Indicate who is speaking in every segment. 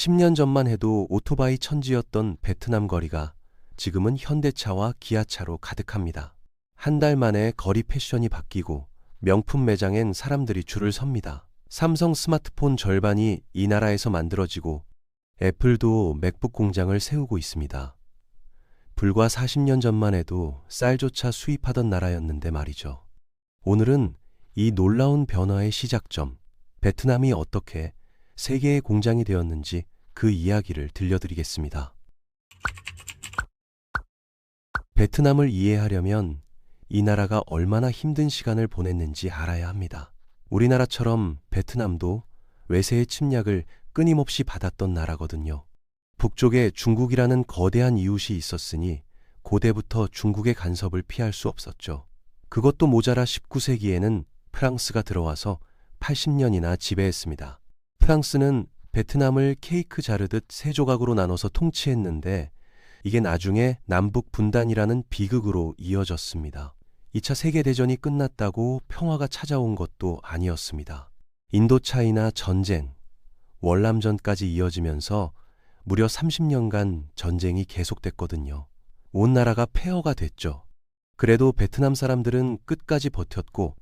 Speaker 1: 10년 전만 해도 오토바이 천지였던 베트남 거리가 지금은 현대차와 기아차로 가득합니다. 한 달 만에 거리 패션이 바뀌고 명품 매장엔 사람들이 줄을 섭니다. 삼성 스마트폰 절반이 이 나라에서 만들어지고 애플도 맥북 공장을 세우고 있습니다. 불과 40년 전만 해도 쌀조차 수입하던 나라였는데 말이죠. 오늘은 이 놀라운 변화의 시작점, 베트남이 어떻게 세계의 공장이 되었는지 그 이야기를 들려드리겠습니다. 베트남을 이해하려면 이 나라가 얼마나 힘든 시간을 보냈는지 알아야 합니다. 우리나라처럼 베트남도 외세의 침략을 끊임없이 받았던 나라거든요. 북쪽에 중국이라는 거대한 이웃이 있었으니 고대부터 중국의 간섭을 피할 수 없었죠. 그것도 모자라 19세기에는 프랑스가 들어와서 80년이나 지배했습니다. 프랑스는 베트남을 케이크 자르듯 세 조각으로 나눠서 통치했는데 이게 나중에 남북 분단이라는 비극으로 이어졌습니다. 2차 세계대전이 끝났다고 평화가 찾아온 것도 아니었습니다. 인도차이나 전쟁, 월남전까지 이어지면서 무려 30년간 전쟁이 계속됐거든요. 온 나라가 폐허가 됐죠. 그래도 베트남 사람들은 끝까지 버텼고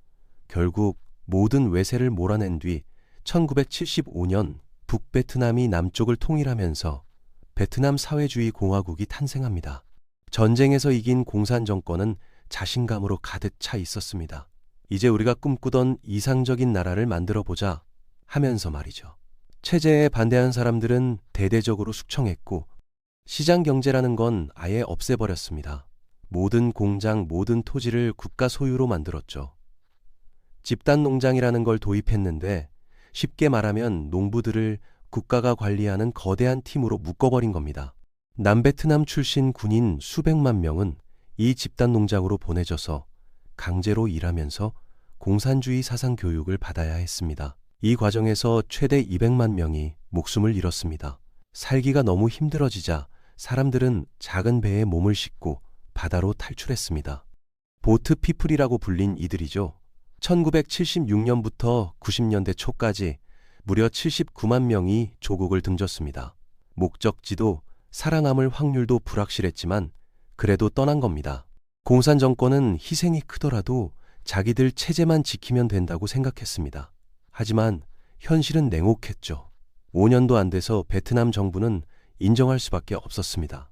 Speaker 1: 결국 모든 외세를 몰아낸 뒤 1975년 북베트남이 남쪽을 통일하면서 베트남 사회주의 공화국이 탄생합니다. 전쟁에서 이긴 공산 정권은 자신감으로 가득 차 있었습니다. 이제 우리가 꿈꾸던 이상적인 나라를 만들어보자 하면서 말이죠. 체제에 반대한 사람들은 대대적으로 숙청했고 시장 경제라는 건 아예 없애버렸습니다. 모든 공장, 모든 토지를 국가 소유로 만들었죠. 집단 농장이라는 걸 도입했는데 쉽게 말하면 농부들을 국가가 관리하는 거대한 팀으로 묶어버린 겁니다. 남베트남 출신 군인 수백만 명은 이 집단 농장으로 보내져서 강제로 일하면서 공산주의 사상 교육을 받아야 했습니다. 이 과정에서 최대 200만 명이 목숨을 잃었습니다. 살기가 너무 힘들어지자 사람들은 작은 배에 몸을 싣고 바다로 탈출했습니다. 보트 피플이라고 불린 이들이죠. 1976년부터 90년대 초까지 무려 79만 명이 조국을 등졌습니다. 목적지도 살아남을 확률도 불확실했지만 그래도 떠난 겁니다. 공산 정권은 희생이 크더라도 자기들 체제만 지키면 된다고 생각했습니다. 하지만 현실은 냉혹했죠. 5년도 안 돼서 베트남 정부는 인정할 수밖에 없었습니다.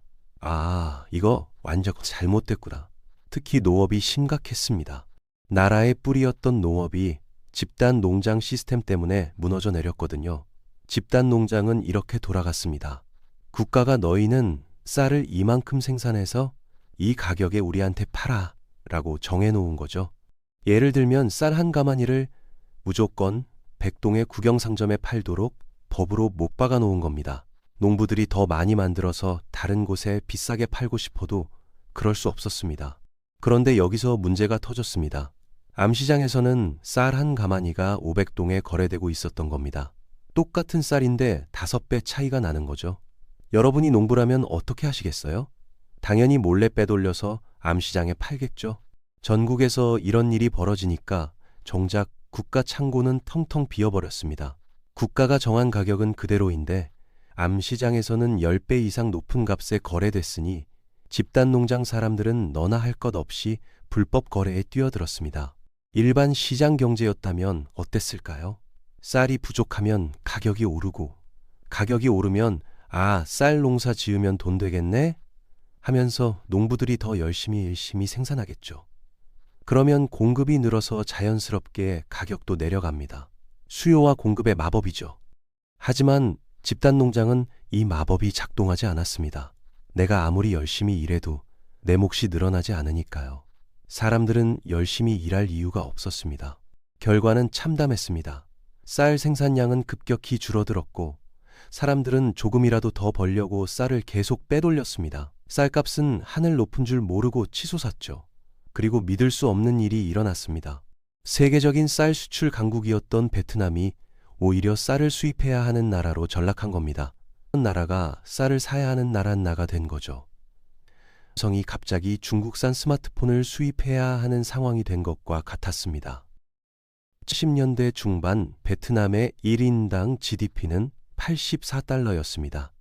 Speaker 1: 이거 완전 잘못됐구나. 특히 농업이 심각했습니다. 나라의 뿌리였던 농업이 집단 농장 시스템 때문에 무너져 내렸거든요. 집단 농장은 이렇게 돌아갔습니다. 국가가 너희는 쌀을 이만큼 생산해서 이 가격에 우리한테 팔아 라고 정해놓은 거죠. 예를 들면 쌀 한 가마니를 무조건 백동의 구경상점에 팔도록 법으로 못 박아 놓은 겁니다. 농부들이 더 많이 만들어서 다른 곳에 비싸게 팔고 싶어도 그럴 수 없었습니다. 그런데 여기서 문제가 터졌습니다. 암시장에서는 쌀 한 가마니가 500동에 거래되고 있었던 겁니다. 똑같은 쌀인데 5배 차이가 나는 거죠. 여러분이 농부라면 어떻게 하시겠어요? 당연히 몰래 빼돌려서 암시장에 팔겠죠. 전국에서 이런 일이 벌어지니까 정작 국가 창고는 텅텅 비어버렸습니다. 국가가 정한 가격은 그대로인데 암시장에서는 10배 이상 높은 값에 거래됐으니 집단농장 사람들은 너나 할 것 없이 불법 거래에 뛰어들었습니다. 일반 시장 경제였다면 어땠을까요? 쌀이 부족하면 가격이 오르고 가격이 오르면 쌀 농사 지으면 돈 되겠네? 하면서 농부들이 더 열심히 생산하겠죠. 그러면 공급이 늘어서 자연스럽게 가격도 내려갑니다. 수요와 공급의 마법이죠. 하지만 집단농장은 이 마법이 작동하지 않았습니다. 내가 아무리 열심히 일해도 내 몫이 늘어나지 않으니까요. 사람들은 열심히 일할 이유가 없었습니다. 결과는 참담했습니다. 쌀 생산량은 급격히 줄어들었고 사람들은 조금이라도 더 벌려고 쌀을 계속 빼돌렸습니다. 쌀값은 하늘 높은 줄 모르고 치솟았죠. 그리고 믿을 수 없는 일이 일어났습니다. 세계적인 쌀 수출 강국이었던 베트남이 오히려 쌀을 수입해야 하는 나라로 전락한 겁니다. 나라가 쌀을 사야 하는 나라가 된 거죠. 성이 갑자기 중국산 스마트폰을 수입해야 하는 상황이 된 것과 같았습니다. 70년대 중반 베트남의 1인당 GDP는 84달러였습니다.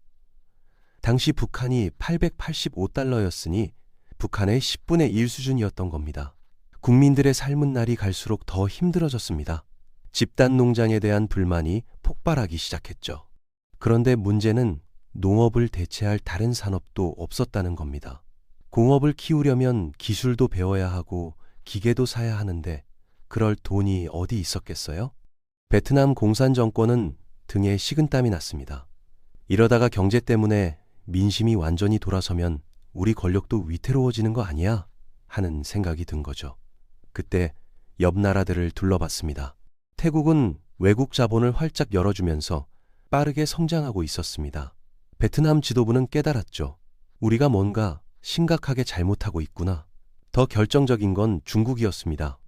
Speaker 1: 당시 북한이 885달러였으니 북한의 10분의 1 수준이었던 겁니다. 국민들의 삶은 날이 갈수록 더 힘들어졌습니다. 집단 농장에 대한 불만이 폭발하기 시작했죠. 그런데 문제는 농업을 대체할 다른 산업도 없었다는 겁니다. 공업을 키우려면 기술도 배워야 하고 기계도 사야 하는데 그럴 돈이 어디 있었겠어요? 베트남 공산 정권은 등에 식은땀이 났습니다. 이러다가 경제 때문에 민심이 완전히 돌아서면 우리 권력도 위태로워지는 거 아니야? 하는 생각이 든 거죠. 그때 옆 나라들을 둘러봤습니다. 태국은 외국 자본을 활짝 열어주면서 빠르게 성장하고 있었습니다. 베트남 지도부는 깨달았죠. 우리가 뭔가 심각하게 잘못하고 있구나. 더 결정적인 건 중국이었습니다.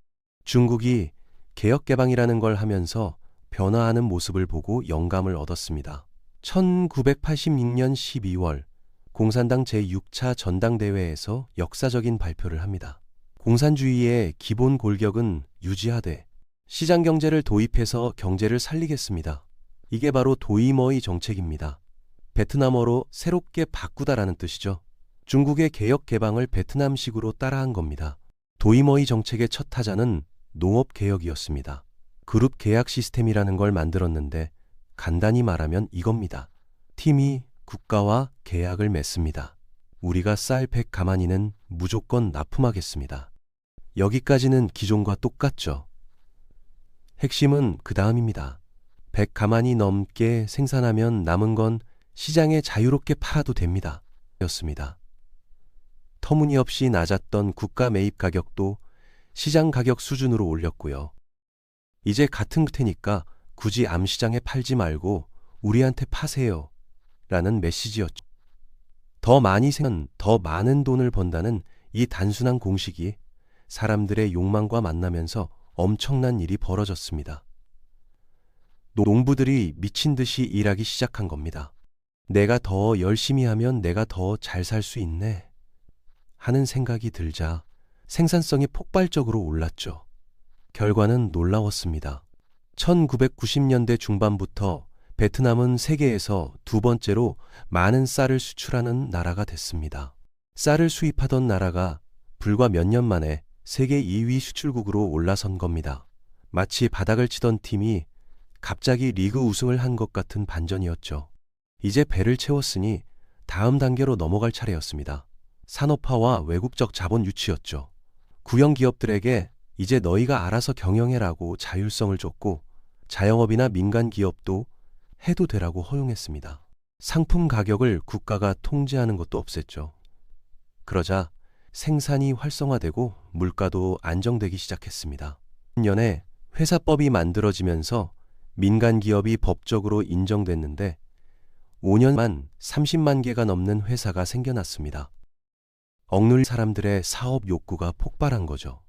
Speaker 1: 중국이 개혁개방이라는 걸 하면서 변화하는 모습을 보고 영감을 얻었습니다. 1986년 12월 공산당 제6차 전당대회에서 역사적인 발표를 합니다. 공산주의의 기본 골격은 유지하되 시장경제를 도입해서 경제를 살리겠습니다. 이게 바로 도이머이 정책입니다. 베트남어로 새롭게 바꾸다라는 뜻이죠. 중국의 개혁 개방을 베트남식으로 따라한 겁니다. 도이머이 정책의 첫 타자는 농업개혁이었습니다. 그룹 계약 시스템이라는 걸 만들었는데 간단히 말하면 이겁니다. 팀이 국가와 계약을 맺습니다. 우리가 쌀100 가마니는 무조건 납품하겠습니다. 여기까지는 기존과 똑같죠. 핵심은 그 다음입니다. 100 가마니 넘게 생산하면 남은 건 시장에 자유롭게 팔아도 됩니다. 였습니다. 터무니없이 낮았던 국가 매입 가격도 시장 가격 수준으로 올렸고요. 이제 같은 테니까 굳이 암시장에 팔지 말고 우리한테 파세요. 라는 메시지였죠. 더 많이 생산, 더 많은 돈을 번다는 이 단순한 공식이 사람들의 욕망과 만나면서 엄청난 일이 벌어졌습니다. 농부들이 미친 듯이 일하기 시작한 겁니다. 내가 더 열심히 하면 내가 더 잘 살 수 있네 하는 생각이 들자 생산성이 폭발적으로 올랐죠. 결과는 놀라웠습니다. 1990년대 중반부터 베트남은 세계에서 두 번째로 많은 쌀을 수출하는 나라가 됐습니다. 쌀을 수입하던 나라가 불과 몇 년 만에 세계 2위 수출국으로 올라선 겁니다. 마치 바닥을 치던 팀이 갑자기 리그 우승을 한 것 같은 반전이었죠. 이제 배를 채웠으니 다음 단계로 넘어갈 차례였습니다. 산업화와 외국적 자본 유치였죠. 국영 기업들에게 이제 너희가 알아서 경영해라고 자율성을 줬고 자영업이나 민간 기업도 해도 되라고 허용했습니다. 상품 가격을 국가가 통제하는 것도 없앴죠. 그러자 생산이 활성화되고 물가도 안정되기 시작했습니다. 10년에 회사법이 만들어지면서 민간 기업이 법적으로 인정됐는데 5년만 30만 개가 넘는 회사가 생겨났습니다. 억눌린 사람들의 사업 욕구가 폭발한 거죠.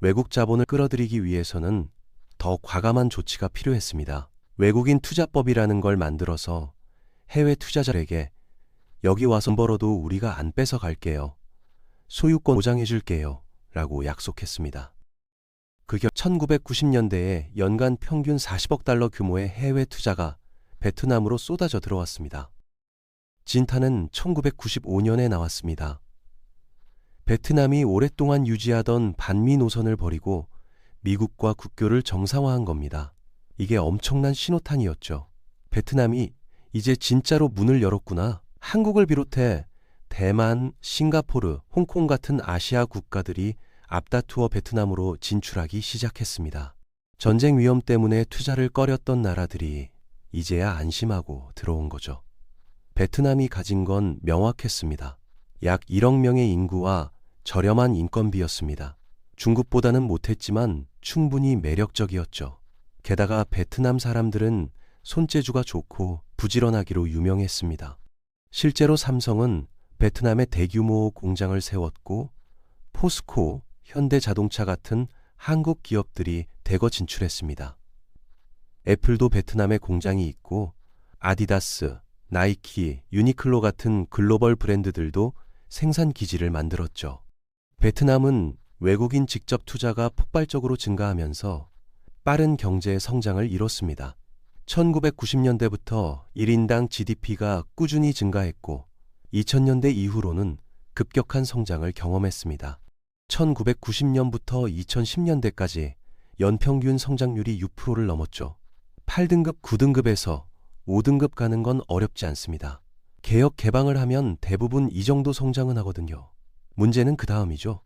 Speaker 1: 외국 자본을 끌어들이기 위해서는 더 과감한 조치가 필요했습니다. 외국인 투자법이라는 걸 만들어서 해외 투자자에게 여기 와서 벌어도 우리가 안 뺏어 갈게요. 소유권 보장해 줄게요. 라고 약속했습니다. 그게 1990년대에 연간 평균 40억 달러 규모의 해외 투자가 베트남으로 쏟아져 들어왔습니다. 진타는 1995년에 나왔습니다. 베트남이 오랫동안 유지하던 반미 노선을 버리고 미국과 국교를 정상화한 겁니다. 이게 엄청난 신호탄이었죠. 베트남이 이제 진짜로 문을 열었구나. 한국을 비롯해 대만, 싱가포르, 홍콩 같은 아시아 국가들이 앞다투어 베트남으로 진출하기 시작했습니다. 전쟁 위험 때문에 투자를 꺼렸던 나라들이 이제야 안심하고 들어온 거죠. 베트남이 가진 건 명확했습니다. 약 1억 명의 인구와 저렴한 인건비였습니다. 중국보다는 못했지만 충분히 매력적이었죠. 게다가 베트남 사람들은 손재주가 좋고 부지런하기로 유명했습니다. 실제로 삼성은 베트남에 대규모 공장을 세웠고 포스코, 현대자동차 같은 한국 기업들이 대거 진출했습니다. 애플도 베트남에 공장이 있고 아디다스, 나이키, 유니클로 같은 글로벌 브랜드들도 생산 기지를 만들었죠. 베트남은 외국인 직접 투자가 폭발적으로 증가하면서 빠른 경제 성장을 이뤘습니다. 1990년대부터 1인당 GDP가 꾸준히 증가했고 2000년대 이후로는 급격한 성장을 경험했습니다. 1990년부터 2010년대까지 연평균 성장률이 6%를 넘었죠. 8등급, 9등급에서 5등급 가는 건 어렵지 않습니다. 개혁 개방을 하면 대부분 이 정도 성장은 하거든요. 문제는 그 다음이죠.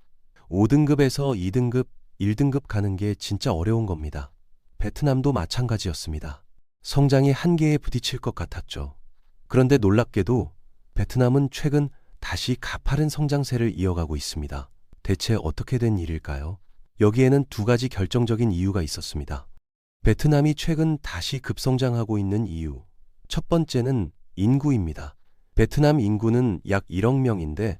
Speaker 1: 5등급에서 2등급, 1등급 가는 게 진짜 어려운 겁니다. 베트남도 마찬가지였습니다. 성장이 한계에 부딪힐 것 같았죠. 그런데 놀랍게도 베트남은 최근 다시 가파른 성장세를 이어가고 있습니다. 대체 어떻게 된 일일까요? 여기에는 두 가지 결정적인 이유가 있었습니다. 베트남이 최근 다시 급성장하고 있는 이유. 첫 번째는 인구입니다. 베트남 인구는 약 1억 명인데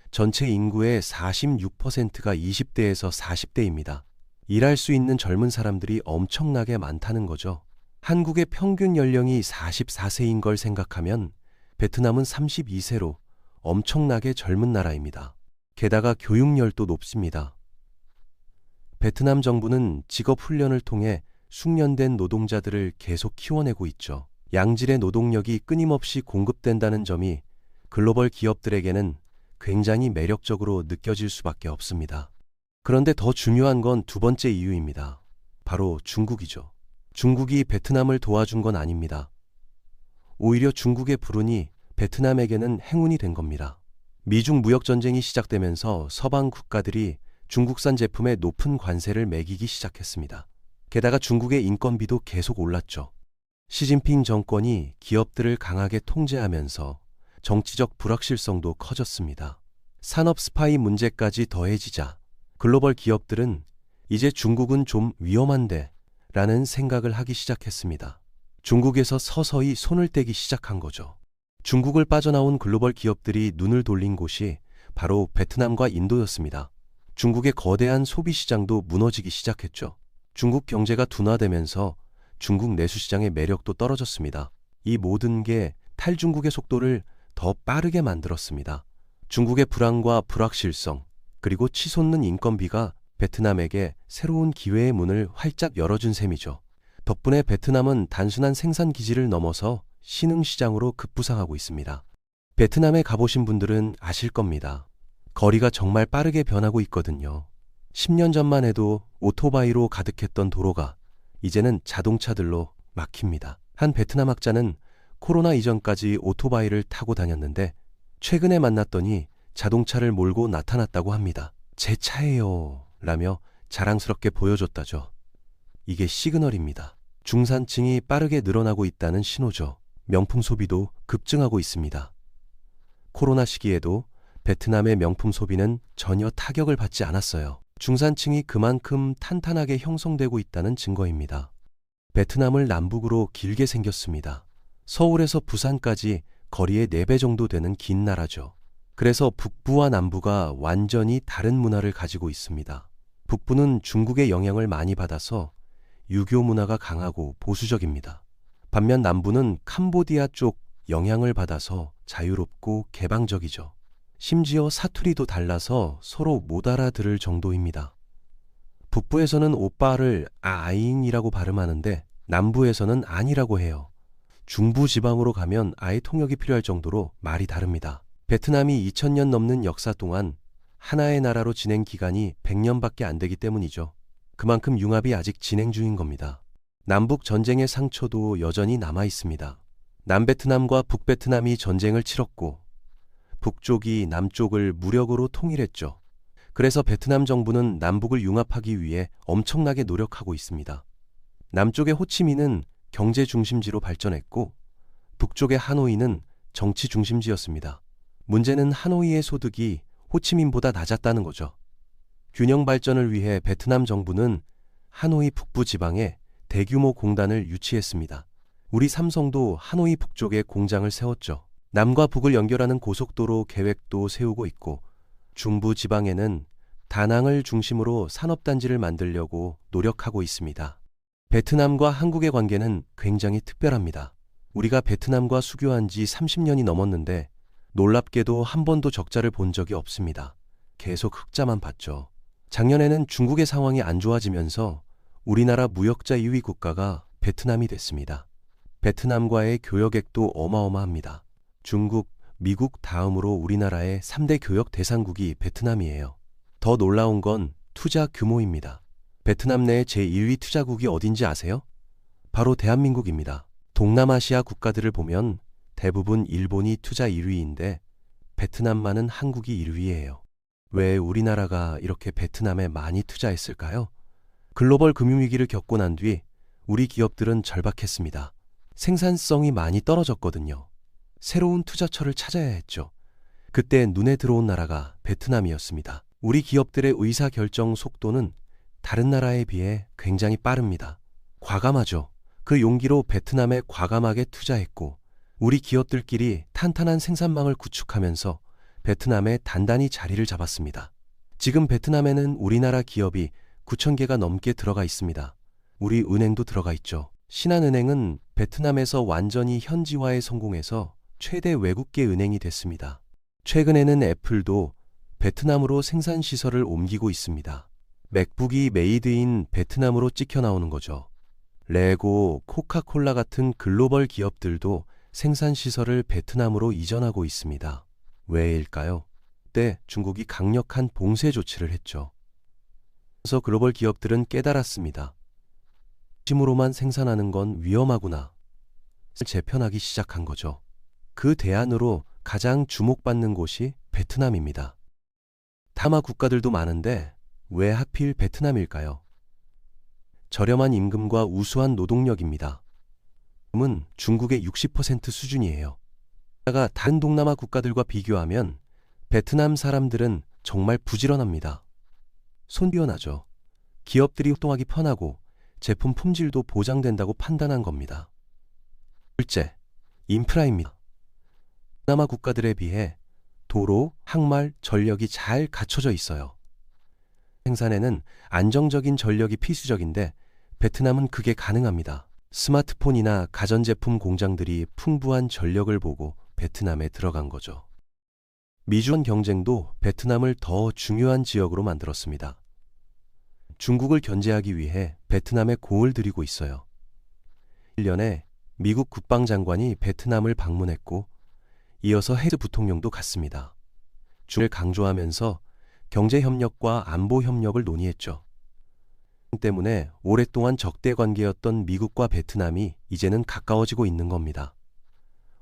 Speaker 1: 전체 인구의 46%가 20대에서 40대입니다. 일할 수 있는 젊은 사람들이 엄청나게 많다는 거죠. 한국의 평균 연령이 44세인 걸 생각하면 베트남은 32세로 엄청나게 젊은 나라입니다. 게다가 교육열도 높습니다. 베트남 정부는 직업훈련을 통해 숙련된 노동자들을 계속 키워내고 있죠. 양질의 노동력이 끊임없이 공급된다는 점이 글로벌 기업들에게는 굉장히 매력적으로 느껴질 수밖에 없습니다. 그런데 더 중요한 건 두 번째 이유입니다. 바로 중국이죠. 중국이 베트남을 도와준 건 아닙니다. 오히려 중국의 불운이 베트남에게는 행운이 된 겁니다. 미중 무역전쟁이 시작되면서 서방 국가들이 중국산 제품에 높은 관세를 매기기 시작했습니다. 게다가 중국의 인건비도 계속 올랐죠. 시진핑 정권이 기업들을 강하게 통제하면서 정치적 불확실성도 커졌습니다. 산업 스파이 문제까지 더해지자 글로벌 기업들은 이제 중국은 좀 위험한데 라는 생각을 하기 시작했습니다. 중국에서 서서히 손을 떼기 시작한 거죠. 중국을 빠져나온 글로벌 기업들이 눈을 돌린 곳이 바로 베트남과 인도였습니다. 중국의 거대한 소비 시장도 무너지기 시작했죠. 중국 경제가 둔화되면서 중국 내수시장의 매력도 떨어졌습니다. 이 모든 게 탈중국의 속도를 더 빠르게 만들었습니다. 중국의 불안과 불확실성, 그리고 치솟는 인건비가 베트남에게 새로운 기회의 문을 활짝 열어준 셈이죠. 덕분에 베트남은 단순한 생산 기지를 넘어서 신흥시장으로 급부상하고 있습니다. 베트남에 가보신 분들은 아실 겁니다. 거리가 정말 빠르게 변하고 있거든요. 10년 전만 해도 오토바이로 가득했던 도로가 이제는 자동차들로 막힙니다. 한 베트남 학자는 코로나 이전까지 오토바이를 타고 다녔는데 최근에 만났더니 자동차를 몰고 나타났다고 합니다. 제 차예요 라며 자랑스럽게 보여줬다죠. 이게 시그널입니다. 중산층이 빠르게 늘어나고 있다는 신호죠. 명품 소비도 급증하고 있습니다. 코로나 시기에도 베트남의 명품 소비는 전혀 타격을 받지 않았어요. 중산층이 그만큼 탄탄하게 형성되고 있다는 증거입니다. 베트남을 남북으로 길게 생겼습니다. 서울에서 부산까지 거리의 4배 정도 되는 긴 나라죠. 그래서 북부와 남부가 완전히 다른 문화를 가지고 있습니다. 북부는 중국의 영향을 많이 받아서 유교 문화가 강하고 보수적입니다. 반면 남부는 캄보디아 쪽 영향을 받아서 자유롭고 개방적이죠. 심지어 사투리도 달라서 서로 못 알아들을 정도입니다. 북부에서는 오빠를 아인이라고 발음하는데 남부에서는 아니라고 해요. 중부지방으로 가면 아예 통역이 필요할 정도로 말이 다릅니다. 베트남이 2000년 넘는 역사 동안 하나의 나라로 지낸 기간이 100년밖에 안 되기 때문이죠. 그만큼 융합이 아직 진행 중인 겁니다. 남북 전쟁의 상처도 여전히 남아 있습니다. 남베트남과 북베트남이 전쟁을 치렀고 북쪽이 남쪽을 무력으로 통일했죠. 그래서 베트남 정부는 남북을 융합하기 위해 엄청나게 노력하고 있습니다. 남쪽의 호치민은 경제 중심지로 발전했고 북쪽의 하노이는 정치 중심지였습니다. 문제는 하노이의 소득이 호치민보다 낮았다는 거죠. 균형 발전을 위해 베트남 정부는 하노이 북부 지방에 대규모 공단을 유치했습니다. 우리 삼성도 하노이 북쪽에 공장을 세웠죠. 남과 북을 연결하는 고속도로 계획도 세우고 있고 중부 지방에는 다낭을 중심으로 산업단지를 만들려고 노력하고 있습니다. 베트남과 한국의 관계는 굉장히 특별합니다. 우리가 베트남과 수교한 지 30년이 넘었는데 놀랍게도 한 번도 적자를 본 적이 없습니다. 계속 흑자만 봤죠. 작년에는 중국의 상황이 안 좋아지면서 우리나라 무역자 2위 국가가 베트남이 됐습니다. 베트남과의 교역액도 어마어마합니다. 중국, 미국 다음으로 우리나라의 3대 교역 대상국이 베트남이에요. 더 놀라운 건 투자 규모입니다. 베트남 내 제1위 투자국이 어딘지 아세요? 바로 대한민국입니다. 동남아시아 국가들을 보면 대부분 일본이 투자 1위인데 베트남만은 한국이 1위예요. 왜 우리나라가 이렇게 베트남에 많이 투자했을까요? 글로벌 금융위기를 겪고 난 뒤 우리 기업들은 절박했습니다. 생산성이 많이 떨어졌거든요. 새로운 투자처를 찾아야 했죠. 그때 눈에 들어온 나라가 베트남이었습니다. 우리 기업들의 의사결정 속도는 다른 나라에 비해 굉장히 빠릅니다. 과감하죠. 그 용기로 베트남에 과감하게 투자했고 우리 기업들끼리 탄탄한 생산망을 구축하면서 베트남에 단단히 자리를 잡았습니다. 지금 베트남에는 우리나라 기업이 9,000개가 넘게 들어가 있습니다. 우리 은행도 들어가 있죠. 신한은행은 베트남에서 완전히 현지화에 성공해서 최대 외국계 은행이 됐습니다. 최근에는 애플도 베트남으로 생산시설을 옮기고 있습니다. 맥북이 메이드인 베트남으로 찍혀 나오는 거죠. 레고, 코카콜라 같은 글로벌 기업들도 생산시설을 베트남으로 이전하고 있습니다. 왜일까요? 그때 중국이 강력한 봉쇄 조치를 했죠. 그래서 글로벌 기업들은 깨달았습니다. 중심으로만 생산하는 건 위험하구나. 재편하기 시작한 거죠. 그 대안으로 가장 주목받는 곳이 베트남입니다. 다마 국가들도 많은데 왜 하필 베트남일까요? 저렴한 임금과 우수한 노동력입니다. 임금은 중국의 60% 수준이에요. 게다가 다른 동남아 국가들과 비교하면 베트남 사람들은 정말 부지런합니다. 손뛰어나죠. 기업들이 활동하기 편하고 제품 품질도 보장된다고 판단한 겁니다. 둘째, 인프라입니다. 동남아 국가들에 비해 도로, 항말, 전력이 잘 갖춰져 있어요. 생산에는 안정적인 전력이 필수적인데 베트남은 그게 가능합니다. 스마트폰이나 가전제품 공장들이 풍부한 전력을 보고 베트남에 들어간 거죠. 미중 경쟁도 베트남을 더 중요한 지역으로 만들었습니다. 중국을 견제하기 위해 베트남에 공을 들이고 있어요. 1년에 미국 국방장관이 베트남을 방문했고 이어서 해스 부통령도 갔습니다. 중국을 강조하면서 경제협력과 안보협력을 논의했죠. 때문에 오랫동안 적대 관계였던 미국과 베트남이 이제는 가까워지고 있는 겁니다.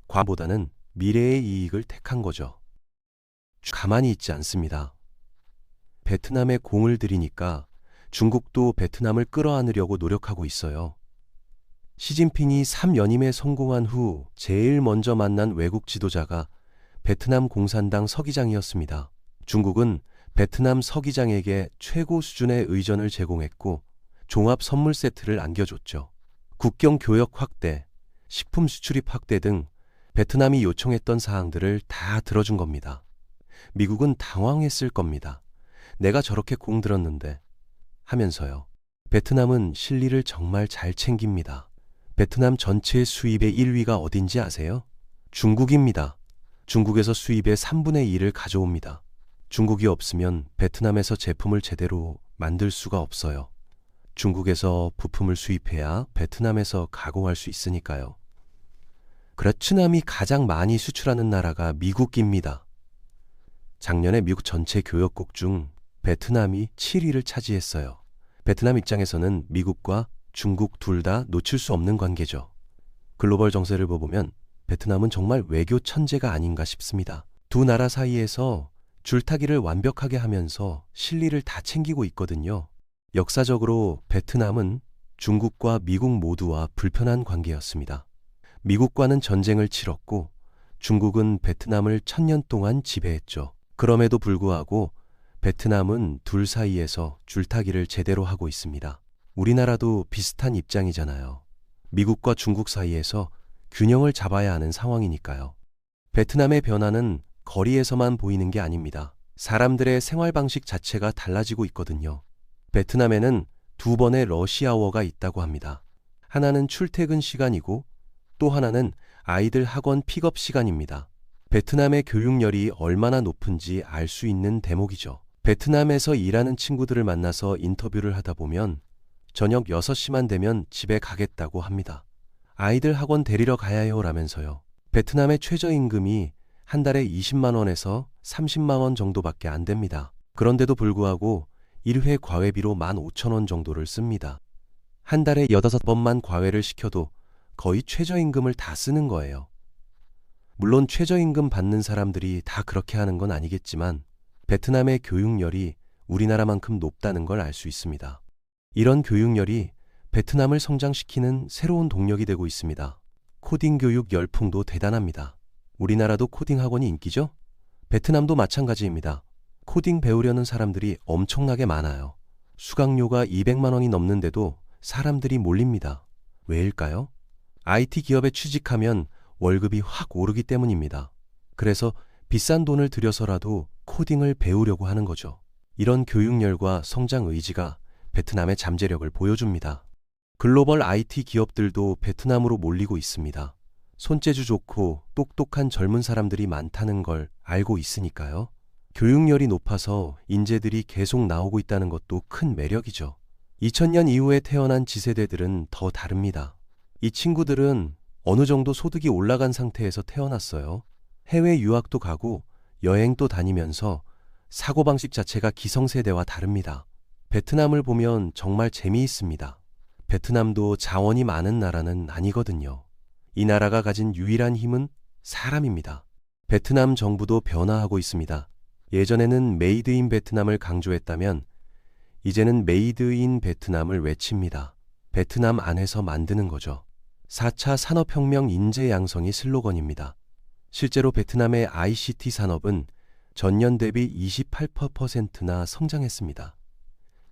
Speaker 1: 과보다는 미래의 이익을 택한 거죠. 가만히 있지 않습니다. 베트남에 공을 들이니까 중국도 베트남을 끌어안으려고 노력하고 있어요. 시진핑이 3연임에 성공한 후 제일 먼저 만난 외국 지도자가 베트남 공산당 서기장이었습니다. 중국은 베트남 서기장에게 최고 수준의 의전을 제공했고 종합 선물 세트를 안겨줬죠. 국경 교역 확대, 식품 수출입 확대 등 베트남이 요청했던 사항들을 다 들어준 겁니다. 미국은 당황했을 겁니다. 내가 저렇게 공 들었는데 하면서요. 베트남은 실리를 정말 잘 챙깁니다. 베트남 전체 수입의 1위가 어딘지 아세요? 중국입니다. 중국에서 수입의 3분의 1을 가져옵니다. 중국이 없으면 베트남에서 제품을 제대로 만들 수가 없어요. 중국에서 부품을 수입해야 베트남에서 가공할 수 있으니까요. 베트남이 가장 많이 수출하는 나라가 미국입니다. 작년에 미국 전체 교역국 중 베트남이 7위를 차지했어요. 베트남 입장에서는 미국과 중국 둘 다 놓칠 수 없는 관계죠. 글로벌 정세를 보면 베트남은 정말 외교 천재가 아닌가 싶습니다. 두 나라 사이에서 줄타기를 완벽하게 하면서 실리를 다 챙기고 있거든요. 역사적으로 베트남은 중국과 미국 모두와 불편한 관계였습니다. 미국과는 전쟁을 치렀고 중국은 베트남을 1000년 동안 지배했죠. 그럼에도 불구하고 베트남은 둘 사이에서 줄타기를 제대로 하고 있습니다. 우리나라도 비슷한 입장이잖아요. 미국과 중국 사이에서 균형을 잡아야 하는 상황이니까요. 베트남의 변화는 거리에서만 보이는 게 아닙니다. 사람들의 생활 방식 자체가 달라지고 있거든요. 베트남에는 2번의 러시아워가 있다고 합니다. 하나는 출퇴근 시간이고 또 하나는 아이들 학원 픽업 시간입니다. 베트남의 교육열이 얼마나 높은지 알 수 있는 대목이죠. 베트남에서 일하는 친구들을 만나서 인터뷰를 하다 보면 저녁 6시만 되면 집에 가겠다고 합니다. 아이들 학원 데리러 가야 해요 라면서요. 베트남의 최저임금이 한 달에 20만 원에서 30만 원 정도밖에 안 됩니다. 그런데도 불구하고 1회 과외비로 15,000원 정도를 씁니다. 한 달에 6번만 과외를 시켜도 거의 최저임금을 다 쓰는 거예요. 물론 최저임금 받는 사람들이 다 그렇게 하는 건 아니겠지만 베트남의 교육열이 우리나라만큼 높다는 걸 알 수 있습니다. 이런 교육열이 베트남을 성장시키는 새로운 동력이 되고 있습니다. 코딩 교육 열풍도 대단합니다. 우리나라도 코딩 학원이 인기죠? 베트남도 마찬가지입니다. 코딩 배우려는 사람들이 엄청나게 많아요. 수강료가 200만 원이 넘는데도 사람들이 몰립니다. 왜일까요? IT 기업에 취직하면 월급이 확 오르기 때문입니다. 그래서 비싼 돈을 들여서라도 코딩을 배우려고 하는 거죠. 이런 교육열과 성장 의지가 베트남의 잠재력을 보여줍니다. 글로벌 IT 기업들도 베트남으로 몰리고 있습니다. 손재주 좋고 똑똑한 젊은 사람들이 많다는 걸 알고 있으니까요. 교육열이 높아서 인재들이 계속 나오고 있다는 것도 큰 매력이죠. 2000년 이후에 태어난 지세대들은 더 다릅니다. 이 친구들은 어느 정도 소득이 올라간 상태에서 태어났어요. 해외 유학도 가고 여행도 다니면서 사고방식 자체가 기성세대와 다릅니다. 베트남을 보면 정말 재미있습니다. 베트남도 자원이 많은 나라는 아니거든요. 이 나라가 가진 유일한 힘은 사람입니다. 베트남 정부도 변화하고 있습니다. 예전에는 메이드 인 베트남을 강조했다면 이제는 메이드 인 베트남을 외칩니다. 베트남 안에서 만드는 거죠. 4차 산업혁명 인재 양성이 슬로건입니다. 실제로 베트남의 ICT 산업은 전년 대비 28%나 성장했습니다.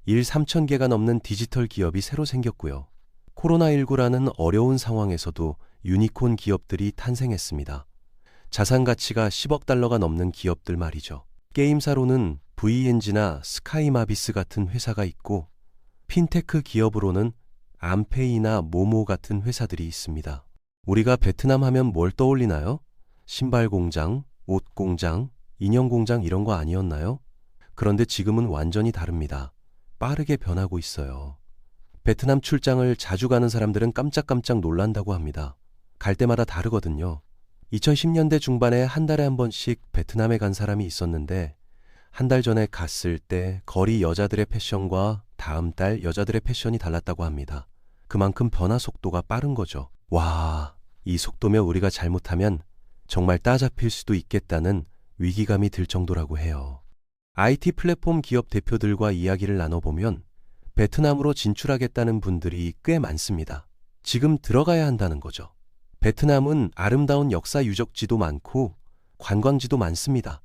Speaker 1: 일 3,000개가 넘는 디지털 기업이 새로 생겼고요. 코로나19라는 어려운 상황에서도 유니콘 기업들이 탄생했습니다. 자산 가치가 10억 달러가 넘는 기업들 말이죠. 게임사로는 VNG나 스카이마비스 같은 회사가 있고 핀테크 기업으로는 암페이나 모모 같은 회사들이 있습니다. 우리가 베트남 하면 뭘 떠올리나요? 신발 공장, 옷 공장, 인형 공장 이런 거 아니었나요? 그런데 지금은 완전히 다릅니다. 빠르게 변하고 있어요. 베트남 출장을 자주 가는 사람들은 깜짝깜짝 놀란다고 합니다. 갈 때마다 다르거든요. 2010년대 중반에 한 달에 한 번씩 베트남에 간 사람이 있었는데 한 달 전에 갔을 때 거리 여자들의 패션과 다음 달 여자들의 패션이 달랐다고 합니다. 그만큼 변화 속도가 빠른 거죠. 와, 이 속도면 우리가 잘못하면 정말 따잡힐 수도 있겠다는 위기감이 들 정도라고 해요. IT 플랫폼 기업 대표들과 이야기를 나눠보면 베트남으로 진출하겠다는 분들이 꽤 많습니다. 지금 들어가야 한다는 거죠. 베트남은 아름다운 역사 유적지도 많고 관광지도 많습니다.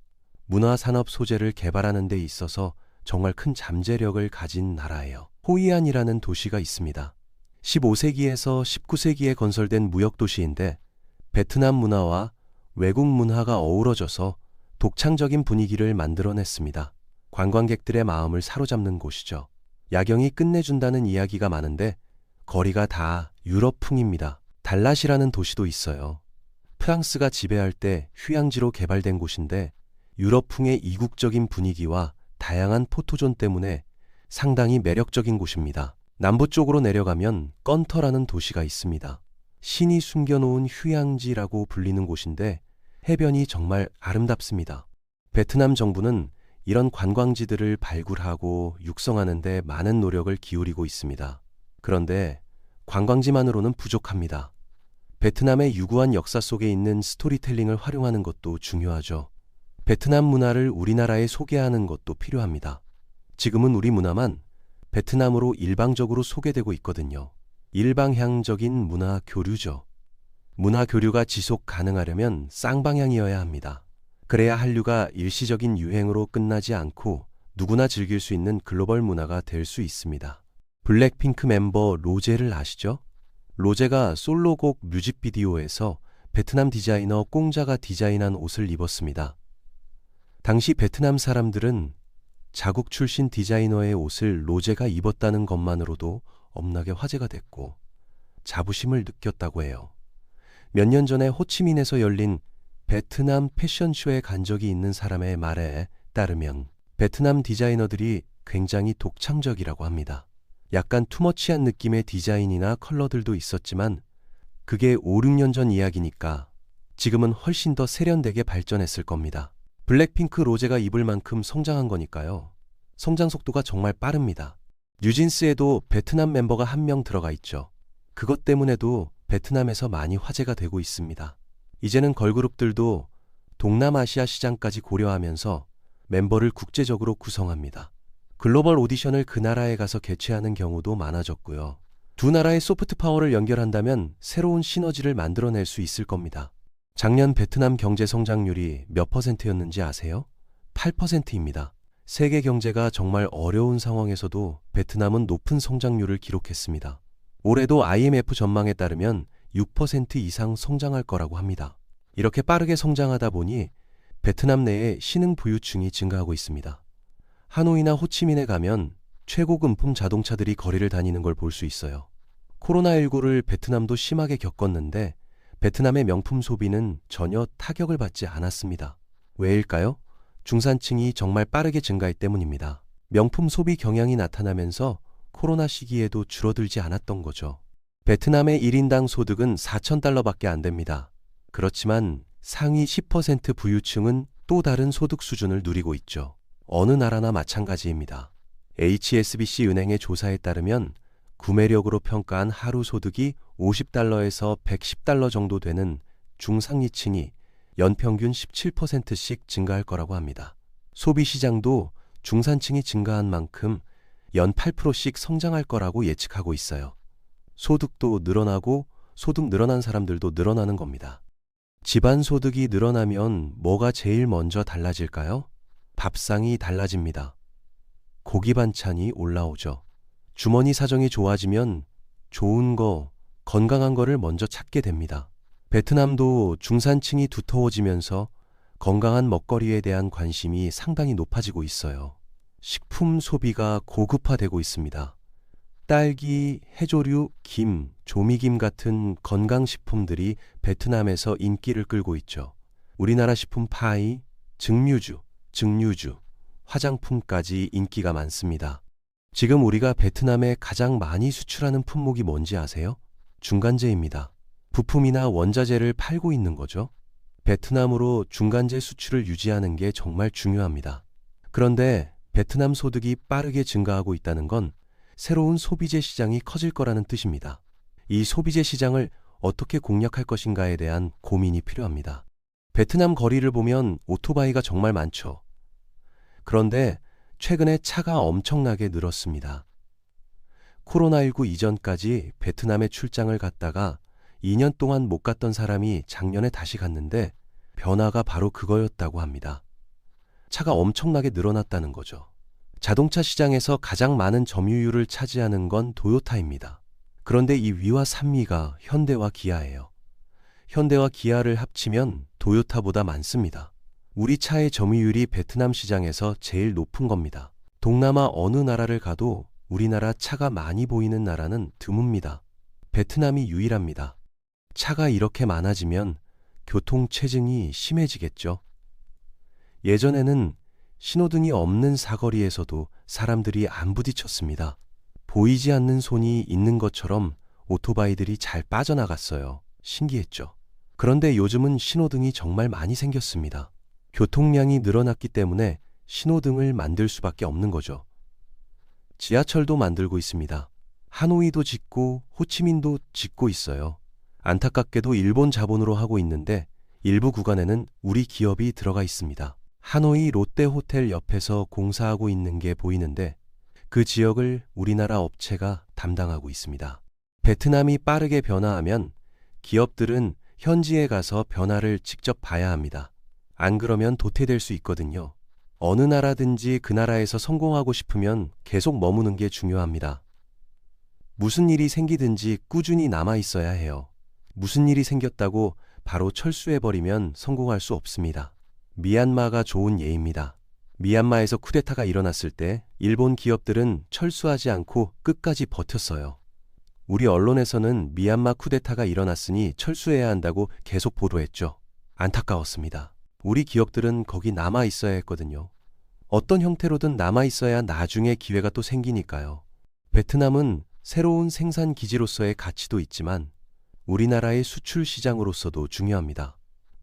Speaker 1: 문화산업 소재를 개발하는 데 있어서 정말 큰 잠재력을 가진 나라예요. 호이안이라는 도시가 있습니다. 15세기에서 19세기에 건설된 무역도시인데 베트남 문화와 외국 문화가 어우러져서 독창적인 분위기를 만들어냈습니다. 관광객들의 마음을 사로잡는 곳이죠. 야경이 끝내준다는 이야기가 많은데 거리가 다 유럽풍입니다. 달랏이라는 도시도 있어요. 프랑스가 지배할 때 휴양지로 개발된 곳인데 유럽풍의 이국적인 분위기와 다양한 포토존 때문에 상당히 매력적인 곳입니다. 남부 쪽으로 내려가면 건터라는 도시가 있습니다. 신이 숨겨놓은 휴양지라고 불리는 곳인데 해변이 정말 아름답습니다. 베트남 정부는 이런 관광지들을 발굴하고 육성하는 데 많은 노력을 기울이고 있습니다. 그런데 관광지만으로는 부족합니다. 베트남의 유구한 역사 속에 있는 스토리텔링을 활용하는 것도 중요하죠. 베트남 문화를 우리나라에 소개하는 것도 필요합니다. 지금은 우리 문화만 베트남으로 일방적으로 소개되고 있거든요. 일방향적인 문화 교류죠. 문화 교류가 지속 가능하려면 쌍방향이어야 합니다. 그래야 한류가 일시적인 유행으로 끝나지 않고 누구나 즐길 수 있는 글로벌 문화가 될 수 있습니다. 블랙핑크 멤버 로제를 아시죠? 로제가 솔로곡 뮤직비디오에서 베트남 디자이너 꽁자가 디자인한 옷을 입었습니다. 당시 베트남 사람들은 자국 출신 디자이너의 옷을 로제가 입었다는 것만으로도 엄나게 화제가 됐고 자부심을 느꼈다고 해요. 몇 년 전에 호치민에서 열린 베트남 패션쇼에 간 적이 있는 사람의 말에 따르면 베트남 디자이너들이 굉장히 독창적이라고 합니다. 약간 투머치한 느낌의 디자인이나 컬러들도 있었지만 그게 5, 6년 전 이야기니까 지금은 훨씬 더 세련되게 발전했을 겁니다. 블랙핑크 로제가 입을 만큼 성장한 거니까요. 성장 속도가 정말 빠릅니다. 뉴진스에도 베트남 멤버가 한 명 들어가 있죠. 그것 때문에도 베트남에서 많이 화제가 되고 있습니다. 이제는 걸그룹들도 동남아시아 시장까지 고려하면서 멤버를 국제적으로 구성합니다. 글로벌 오디션을 그 나라에 가서 개최하는 경우도 많아졌고요. 두 나라의 소프트 파워를 연결한다면 새로운 시너지를 만들어낼 수 있을 겁니다. 작년 베트남 경제 성장률이 몇 %였는지 아세요? 8%입니다. 세계 경제가 정말 어려운 상황에서도 베트남은 높은 성장률을 기록했습니다. 올해도 IMF 전망에 따르면 6% 이상 성장할 거라고 합니다. 이렇게 빠르게 성장하다 보니 베트남 내에 신흥부유층이 증가하고 있습니다. 하노이나 호치민에 가면 최고금품 자동차들이 거리를 다니는 걸 볼 수 있어요. 코로나19를 베트남도 심하게 겪었는데 베트남의 명품 소비는 전혀 타격을 받지 않았습니다. 왜일까요? 중산층이 정말 빠르게 증가했기 때문입니다. 명품 소비 경향이 나타나면서 코로나 시기에도 줄어들지 않았던 거죠. 베트남의 1인당 소득은 4,000달러밖에 안 됩니다. 그렇지만 상위 10% 부유층은 또 다른 소득 수준을 누리고 있죠. 어느 나라나 마찬가지입니다. HSBC 은행의 조사에 따르면 구매력으로 평가한 하루 소득이 50달러에서 110달러 정도 되는 중상위층이 연평균 17%씩 증가할 거라고 합니다. 소비시장도 중산층이 증가한 만큼 연 8%씩 성장할 거라고 예측하고 있어요. 소득도 늘어나고 소득 늘어난 사람들도 늘어나는 겁니다. 집안 소득이 늘어나면 뭐가 제일 먼저 달라질까요? 밥상이 달라집니다. 고기 반찬이 올라오죠. 주머니 사정이 좋아지면 좋은 거, 건강한 거를 먼저 찾게 됩니다. 베트남도 중산층이 두터워지면서 건강한 먹거리에 대한 관심이 상당히 높아지고 있어요. 식품 소비가 고급화되고 있습니다. 딸기, 해조류, 김, 조미김 같은 건강식품들이 베트남에서 인기를 끌고 있죠. 우리나라 식품 파이, 증류주, 화장품까지 인기가 많습니다. 지금 우리가 베트남에 가장 많이 수출하는 품목이 뭔지 아세요? 중간재입니다. 부품이나 원자재를 팔고 있는 거죠. 베트남으로 중간재 수출을 유지하는 게 정말 중요합니다. 그런데 베트남 소득이 빠르게 증가하고 있다는 건 새로운 소비재 시장이 커질 거라는 뜻입니다. 이 소비재 시장을 어떻게 공략할 것인가에 대한 고민이 필요합니다. 베트남 거리를 보면 오토바이가 정말 많죠. 그런데 최근에 차가 엄청나게 늘었습니다. 코로나19 이전까지 베트남에 출장을 갔다가 2년 동안 못 갔던 사람이 작년에 다시 갔는데 변화가 바로 그거였다고 합니다. 차가 엄청나게 늘어났다는 거죠. 자동차 시장에서 가장 많은 점유율을 차지하는 건 토요타입니다. 그런데 이 위와 3위가 현대와 기아예요. 현대와 기아를 합치면 토요타보다 많습니다. 우리 차의 점유율이 베트남 시장에서 제일 높은 겁니다. 동남아 어느 나라를 가도 우리나라 차가 많이 보이는 나라는 드뭅니다. 베트남이 유일합니다. 차가 이렇게 많아지면 교통체증이 심해지겠죠. 예전에는 신호등이 없는 사거리에서도 사람들이 안 부딪혔습니다. 보이지 않는 손이 있는 것처럼 오토바이들이 잘 빠져나갔어요. 신기했죠. 그런데 요즘은 신호등이 정말 많이 생겼습니다. 교통량이 늘어났기 때문에 신호등을 만들 수밖에 없는 거죠. 지하철도 만들고 있습니다. 하노이도 짓고 호치민도 짓고 있어요. 안타깝게도 일본 자본으로 하고 있는데 일부 구간에는 우리 기업이 들어가 있습니다. 하노이 롯데호텔 옆에서 공사하고 있는 게 보이는데 그 지역을 우리나라 업체가 담당하고 있습니다. 베트남이 빠르게 변화하면 기업들은 현지에 가서 변화를 직접 봐야 합니다. 안 그러면 도태될 수 있거든요. 어느 나라든지 그 나라에서 성공하고 싶으면 계속 머무는 게 중요합니다. 무슨 일이 생기든지 꾸준히 남아 있어야 해요. 무슨 일이 생겼다고 바로 철수해버리면 성공할 수 없습니다. 미얀마가 좋은 예입니다. 미얀마에서 쿠데타가 일어났을 때 일본 기업들은 철수하지 않고 끝까지 버텼어요. 우리 언론에서는 미얀마 쿠데타가 일어났으니 철수해야 한다고 계속 보도했죠. 안타까웠습니다. 우리 기업들은 거기 남아 있어야 했거든요. 어떤 형태로든 남아 있어야 나중에 기회가 또 생기니까요. 베트남은 새로운 생산 기지로서의 가치도 있지만 우리나라의 수출 시장으로서도 중요합니다.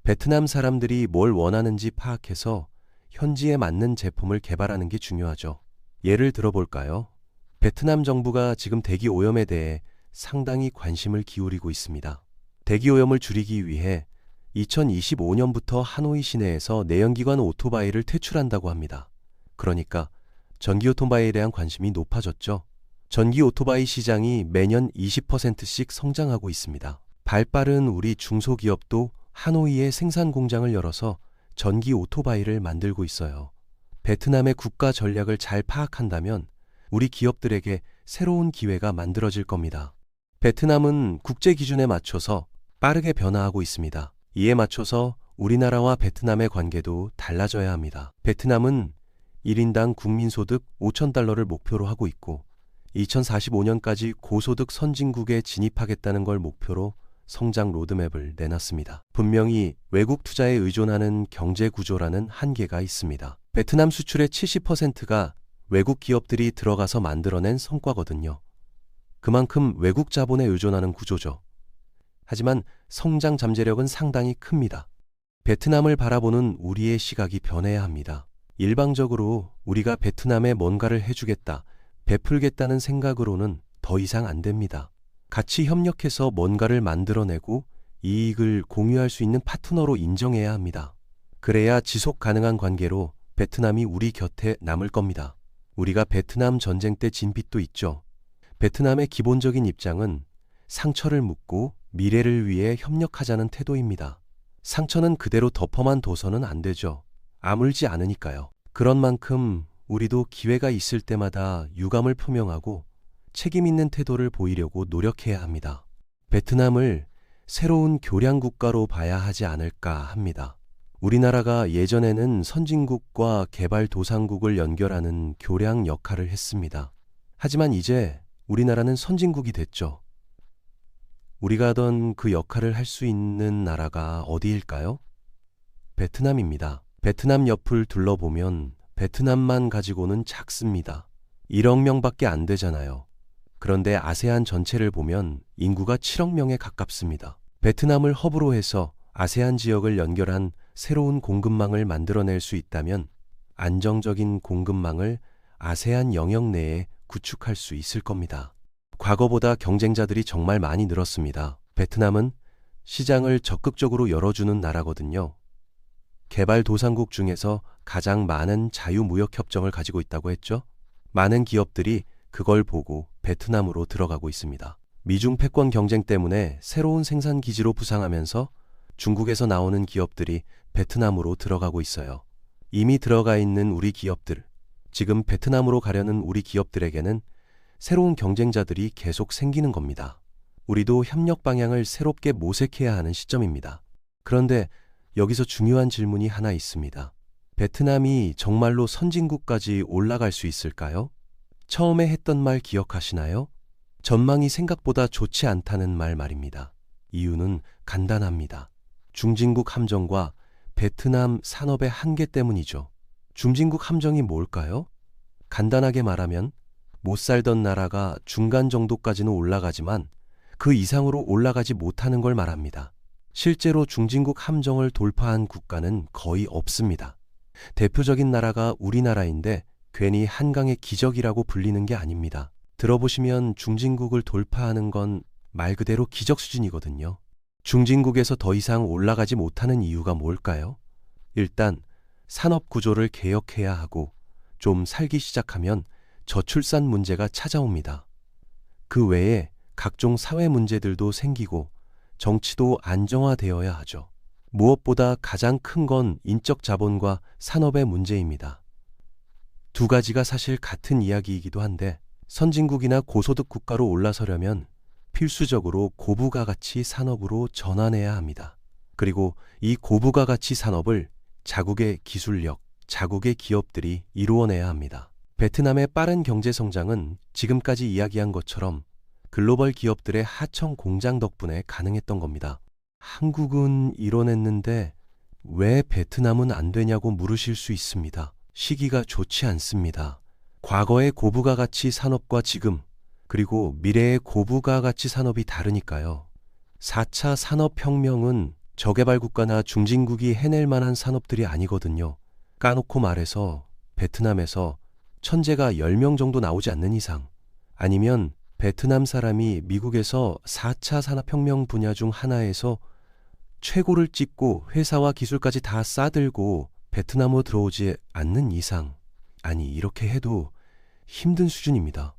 Speaker 1: 베트남 사람들이 뭘 원하는지 파악해서 현지에 맞는 제품을 개발하는 게 중요하죠. 예를 들어볼까요? 베트남 정부가 지금 대기 오염에 대해 상당히 관심을 기울이고 있습니다. 대기 오염을 줄이기 위해 2025년부터 하노이 시내에서 내연기관 오토바이를 퇴출한다고 합니다. 그러니까 전기 오토바이에 대한 관심이 높아졌죠. 전기 오토바이 시장이 매년 20%씩 성장하고 있습니다. 발빠른 우리 중소기업도 하노이에 생산 공장을 열어서 전기 오토바이를 만들고 있어요. 베트남의 국가 전략을 잘 파악한다면 우리 기업들에게 새로운 기회가 만들어질 겁니다. 베트남은 국제 기준에 맞춰서 빠르게 변화하고 있습니다. 이에 맞춰서 우리나라와 베트남의 관계도 달라져야 합니다. 베트남은 1인당 국민소득 5,000달러를 목표로 하고 있고 2045년까지 고소득 선진국에 진입하겠다는 걸 목표로 성장 로드맵을 내놨습니다. 분명히 외국 투자에 의존하는 경제 구조라는 한계가 있습니다. 베트남 수출의 70%가 외국 기업들이 들어가서 만들어낸 성과거든요. 그만큼 외국 자본에 의존하는 구조죠. 하지만 성장 잠재력은 상당히 큽니다. 베트남을 바라보는 우리의 시각이 변해야 합니다. 일방적으로 우리가 베트남에 뭔가를 해주겠다, 베풀겠다는 생각으로는 더 이상 안 됩니다. 같이 협력해서 뭔가를 만들어내고 이익을 공유할 수 있는 파트너로 인정해야 합니다. 그래야 지속 가능한 관계로 베트남이 우리 곁에 남을 겁니다. 우리가 베트남 전쟁 때 진 빚도 있죠. 베트남의 기본적인 입장은 상처를 묻고 미래를 위해 협력하자는 태도입니다. 상처는 그대로 덮어만 둬서는 안 되죠. 아물지 않으니까요. 그런 만큼 우리도 기회가 있을 때마다 유감을 표명하고 책임 있는 태도를 보이려고 노력해야 합니다. 베트남을 새로운 교량 국가로 봐야 하지 않을까 합니다. 우리나라가 예전에는 선진국과 개발도상국을 연결하는 교량 역할을 했습니다. 하지만 이제 우리나라는 선진국이 됐죠. 우리가 하던 그 역할을 할 수 있는 나라가 어디일까요? 베트남입니다. 베트남 옆을 둘러보면 베트남만 가지고는 작습니다. 1억 명밖에 안 되잖아요. 그런데 아세안 전체를 보면 인구가 7억 명에 가깝습니다. 베트남을 허브로 해서 아세안 지역을 연결한 새로운 공급망을 만들어낼 수 있다면 안정적인 공급망을 아세안 영역 내에 구축할 수 있을 겁니다. 과거보다 경쟁자들이 정말 많이 늘었습니다. 베트남은 시장을 적극적으로 열어주는 나라거든요. 개발도상국 중에서 가장 많은 자유무역협정을 가지고 있다고 했죠. 많은 기업들이 그걸 보고 베트남으로 들어가고 있습니다. 미중 패권 경쟁 때문에 새로운 생산기지로 부상하면서 중국에서 나오는 기업들이 베트남으로 들어가고 있어요. 이미 들어가 있는 우리 기업들, 지금 베트남으로 가려는 우리 기업들에게는 새로운 경쟁자들이 계속 생기는 겁니다. 우리도 협력 방향을 새롭게 모색해야 하는 시점입니다. 그런데 여기서 중요한 질문이 하나 있습니다. 베트남이 정말로 선진국까지 올라갈 수 있을까요? 처음에 했던 말 기억하시나요? 전망이 생각보다 좋지 않다는 말입니다. 이유는 간단합니다. 중진국 함정과 베트남 산업의 한계 때문이죠. 중진국 함정이 뭘까요? 간단하게 말하면 못 살던 나라가 중간 정도까지는 올라가지만 그 이상으로 올라가지 못하는 걸 말합니다. 실제로 중진국 함정을 돌파한 국가는 거의 없습니다. 대표적인 나라가 우리나라인데 괜히 한강의 기적이라고 불리는 게 아닙니다. 들어보시면 중진국을 돌파하는 건 말 그대로 기적 수준이거든요. 중진국에서 더 이상 올라가지 못하는 이유가 뭘까요? 일단 산업 구조를 개혁해야 하고 좀 살기 시작하면 저출산 문제가 찾아옵니다. 그 외에 각종 사회 문제들도 생기고 정치도 안정화되어야 하죠. 무엇보다 가장 큰 건 인적 자본과 산업의 문제입니다. 두 가지가 사실 같은 이야기이기도 한데 선진국이나 고소득 국가로 올라서려면 필수적으로 고부가 가치 산업으로 전환해야 합니다. 그리고 이 고부가 가치 산업을 자국의 기술력, 자국의 기업들이 이루어내야 합니다. 베트남의 빠른 경제 성장은 지금까지 이야기한 것처럼 글로벌 기업들의 하청 공장 덕분에 가능했던 겁니다. 한국은 이뤄냈는데 왜 베트남은 안 되냐고 물으실 수 있습니다. 시기가 좋지 않습니다. 과거의 고부가 가치 산업과 지금, 그리고 미래의 고부가 가치 산업이 다르니까요. 4차 산업혁명은 저개발 국가나 중진국이 해낼 만한 산업들이 아니거든요. 까놓고 말해서 베트남에서 천재가 10명 정도 나오지 않는 이상, 아니면 베트남 사람이 미국에서 4차 산업혁명 분야 중 하나에서 최고를 찍고 회사와 기술까지 다 싸들고 베트남으로 들어오지 않는 이상, 아니 이렇게 해도 힘든 수준입니다.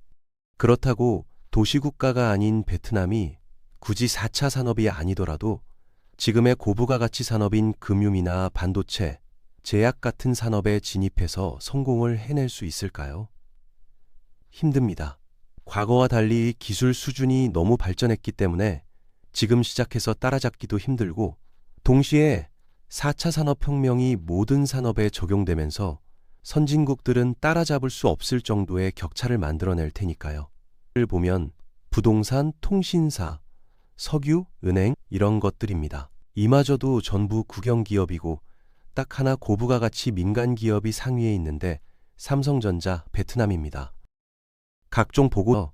Speaker 1: 그렇다고 도시국가가 아닌 베트남이 굳이 4차 산업이 아니더라도 지금의 고부가 가치 산업인 금융이나 반도체, 제약 같은 산업에 진입해서 성공을 해낼 수 있을까요? 힘듭니다. 과거와 달리 기술 수준이 너무 발전했기 때문에 지금 시작해서 따라잡기도 힘들고, 동시에 4차 산업혁명이 모든 산업에 적용되면서 선진국들은 따라잡을 수 없을 정도의 격차를 만들어낼 테니까요. 를 보면 부동산, 통신사, 석유, 은행 이런 것들입니다. 이마저도 전부 국영기업이고 딱 하나 고부가 가치 민간 기업이 상위에 있는데 삼성전자, 베트남입니다. 각종 보고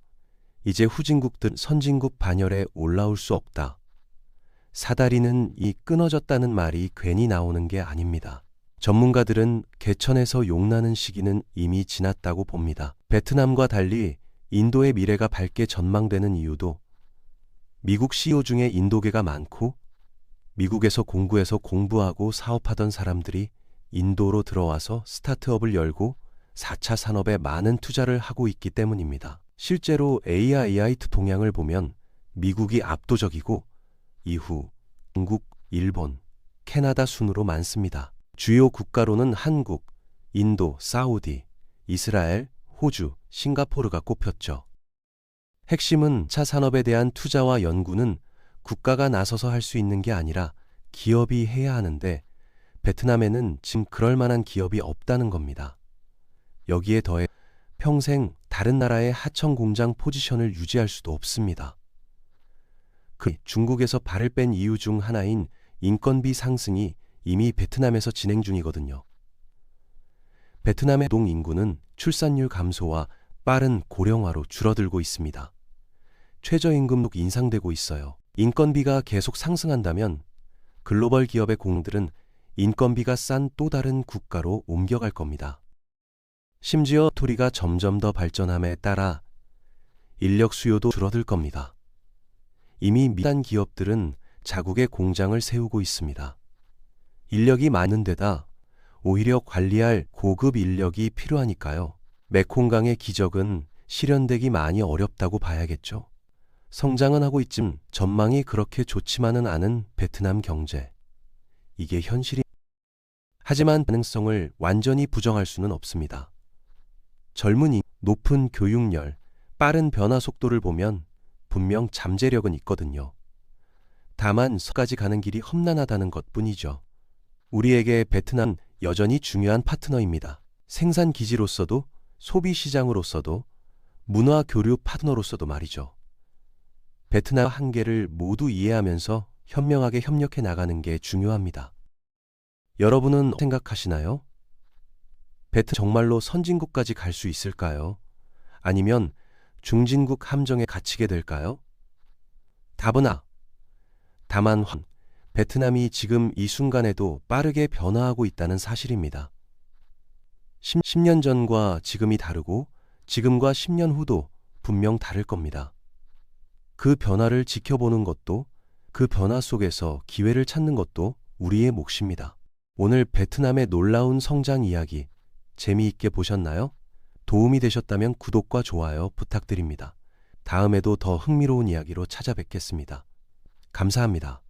Speaker 1: 이제 후진국들 선진국 반열에 올라올 수 없다. 사다리는 이 끊어졌다는 말이 괜히 나오는 게 아닙니다. 전문가들은 개천에서 용나는 시기는 이미 지났다고 봅니다. 베트남과 달리 인도의 미래가 밝게 전망되는 이유도 미국 CEO 중에 인도계가 많고 미국에서 공부해서 공부하고 사업하던 사람들이 인도로 들어와서 스타트업을 열고 4차 산업에 많은 투자를 하고 있기 때문입니다. 실제로 AI 동향을 보면 미국이 압도적이고 이후 중국, 일본, 캐나다 순으로 많습니다. 주요 국가로는 한국, 인도, 사우디, 이스라엘, 호주, 싱가포르가 꼽혔죠. 핵심은 차 산업에 대한 투자와 연구는 국가가 나서서 할 수 있는 게 아니라 기업이 해야 하는데 베트남에는 지금 그럴 만한 기업이 없다는 겁니다. 여기에 더해 평생 다른 나라의 하청 공장 포지션을 유지할 수도 없습니다. 중국에서 발을 뺀 이유 중 하나인 인건비 상승이 이미 베트남에서 진행 중이거든요. 베트남의 노동 인구는 출산율 감소와 빠른 고령화로 줄어들고 있습니다. 최저임금도 인상되고 있어요. 인건비가 계속 상승한다면 글로벌 기업의 공들은 인건비가 싼 또 다른 국가로 옮겨갈 겁니다. 심지어 토리가 점점 더 발전함에 따라 인력 수요도 줄어들 겁니다. 이미 미단 기업들은 자국의 공장을 세우고 있습니다. 인력이 많은 데다 오히려 관리할 고급 인력이 필요하니까요. 메콩강의 기적은 실현되기 많이 어렵다고 봐야겠죠. 성장은 하고 있지만 전망이 그렇게 좋지만은 않은 베트남 경제. 이게 현실이. 하지만 가능성을 완전히 부정할 수는 없습니다. 젊은이, 높은 교육열, 빠른 변화 속도를 보면 분명 잠재력은 있거든요. 다만 서까지 가는 길이 험난하다는 것뿐이죠. 우리에게 베트남 여전히 중요한 파트너입니다. 생산 기지로서도 소비 시장으로서도 문화 교류 파트너로서도 말이죠. 베트남 한계를 모두 이해하면서 현명하게 협력해 나가는 게 중요합니다. 여러분은 생각하시나요? 베트남 정말로 선진국까지 갈 수 있을까요? 아니면 중진국 함정에 갇히게 될까요? 답은 아. 다만 베트남이 지금 이 순간에도 빠르게 변화하고 있다는 사실입니다. 10년 전과 지금이 다르고 지금과 10년 후도 분명 다를 겁니다. 그 변화를 지켜보는 것도, 그 변화 속에서 기회를 찾는 것도 우리의 몫입니다. 오늘 베트남의 놀라운 성장 이야기 재미있게 보셨나요? 도움이 되셨다면 구독과 좋아요 부탁드립니다. 다음에도 더 흥미로운 이야기로 찾아뵙겠습니다. 감사합니다.